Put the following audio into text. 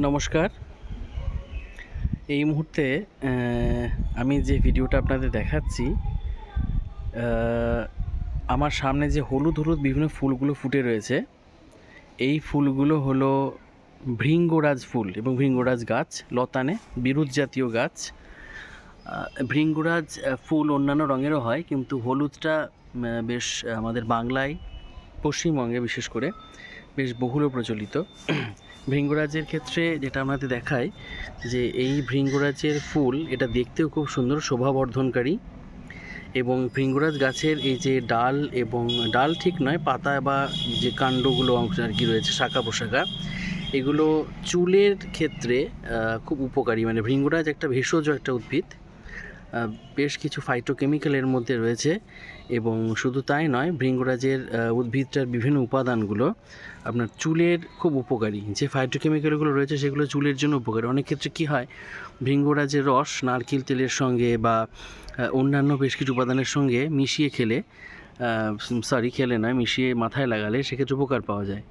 নমস্কার। এই মুহূর্তে আমি যে ভিডিওটা আপনাদের দেখাচ্ছি, আমার সামনে যে হলুদ হলুদ বিভিন্ন ফুলগুলো ফুটে রয়েছে, এই ফুলগুলো হলো ভৃঙ্গরাজ ফুল এবং ভৃঙ্গরাজ গাছ, লতানে বিরুৎ জাতীয় গাছ। ভৃঙ্গরাজ ফুল অন্যান্য রঙেরও হয়, কিন্তু হলুদটা বেশ আমাদের বাংলায়, পশ্চিমবঙ্গে বিশেষ করে বেশ বহুল প্রচলিত। ভৃঙ্গরাজের ক্ষেত্রে যেটা আমাদের দেখায় যে এই ভৃঙ্গরাজের ফুল এটা দেখতেও খুব সুন্দর, শোভাবর্ধনকারী। এবং ভৃঙ্গরাজ গাছের এই যে ডাল, এবং ডাল ঠিক নয়, পাতা বা যে কাণ্ডগুলো অংশ আর কি রয়েছে, শাখা প্রশাখা, এগুলো চুলের ক্ষেত্রে খুব উপকারী। মানে ভৃঙ্গরাজ একটা ভেষজ একটা উদ্ভিদ, বেশ কিছু ফাইটোকেমিক্যালের মধ্যে রয়েছে। এবং শুধু তাই নয়, ভৃঙ্গরাজের উদ্ভিদটার বিভিন্ন উপাদানগুলো আপনার চুলের খুব উপকারী। যে ফাইটোকেমিক্যালগুলো রয়েছে সেগুলো চুলের জন্য উপকারী। অনেক ক্ষেত্রে কী হয়, ভৃঙ্গরাজের রস নারকেল তেলের সঙ্গে বা অন্যান্য বেশ কিছু উপাদানের সঙ্গে মিশিয়ে খেলে, মিশিয়ে মাথায় লাগালে সেক্ষেত্রে উপকার পাওয়া যায়।